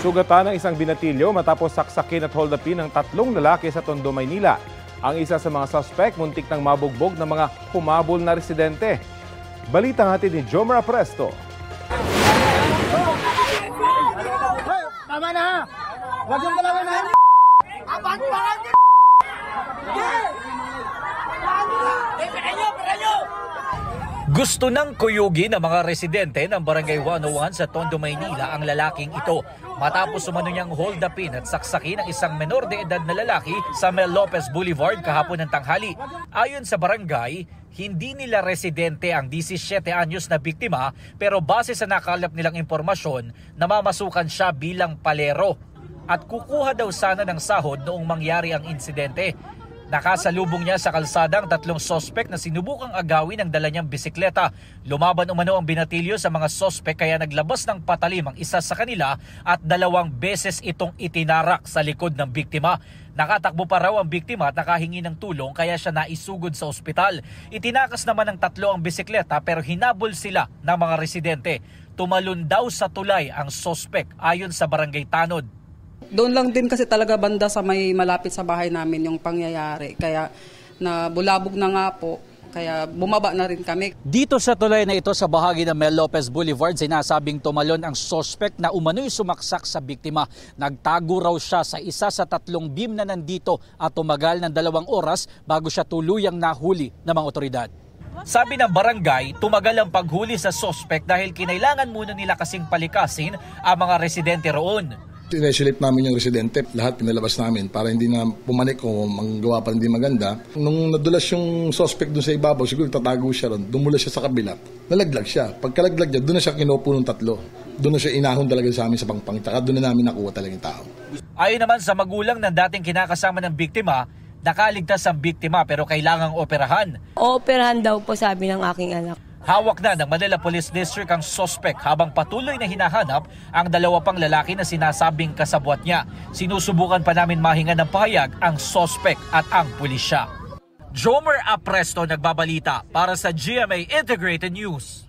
Sugatan ng isang binatilyo matapos saksakin at hold upin ng 3 lalaki sa Tondo, Maynila. Ang isa sa mga suspect muntik nang mabugbog ng mga humabol na residente. Balitang hatid ni Jomer Apresto. Tama na! Huwag yung kalaman na! Gusto ng kuyugi ng mga residente ng Barangay 101 sa Tondo, Maynila ang lalaking ito matapos umano niyang hold upin at saksakin ng isang menor de edad na lalaki sa Mel Lopez Boulevard kahapon ng tanghali. Ayon sa barangay, hindi nila residente ang 17 anyos na biktima pero base sa nakalap nilang impormasyon, namamasukan siya bilang palero at kukuha daw sana ng sahod noong mangyari ang insidente. Nakasalubong niya sa kalsada ang 3 sospek na sinubukang agawin ang dala niyang bisikleta. Lumaban umano ang binatilyo sa mga sospek kaya naglabas ng patalim ang isa sa kanila at 2 beses itong itinarak sa likod ng biktima. Nakatakbo pa raw ang biktima at nakahingi ng tulong kaya siya naisugod sa ospital. Itinakas naman ng 3 ang bisikleta pero hinabol sila ng mga residente. Tumalon daw sa tulay ang sospek ayon sa Barangay Tanod. Doon lang din kasi talaga banda sa may malapit sa bahay namin yung pangyayari. Kaya nabulabog na nga po, kaya bumaba na rin kami. Dito sa tulay na ito sa bahagi ng Mel Lopez Boulevard, sinasabing tumalon ang suspect na umano'y sumaksak sa biktima. Nagtago raw siya sa isa sa 3 beam na nandito at tumagal ng 2 oras bago siya tuluyang nahuli ng mga otoridad. Sabi ng barangay, tumagal ang paghuli sa suspect dahil kinailangan muna nila kasing palikasin ang mga residente roon. Inesilip namin yung residente, lahat pinalabas namin para hindi na pumanik o manggawa pa hindi maganda. Nung nadulas yung suspect doon sa ibabaw, siguro tatago siya ron, dumulas siya sa kabila, nalaglag siya. Pagkalaglag niya, doon na siya kinupo ng 3. Doon na siya inahon talaga sa amin sa pangpangitaka, doon na namin nakuha talaga yung tao. Ayon naman sa magulang ng dating kinakasama ng biktima, nakaligtas ang biktima pero kailangang operahan. Operahan daw po sabi ng aking anak. Hawak na ng Manila Police District ang suspect habang patuloy na hinahanap ang 2 pang lalaki na sinasabing kasabwat niya. Sinusubukan pa namin mahinga ng pahayag ang suspect at ang pulisya. Jomer Apresto nagbabalita para sa GMA Integrated News.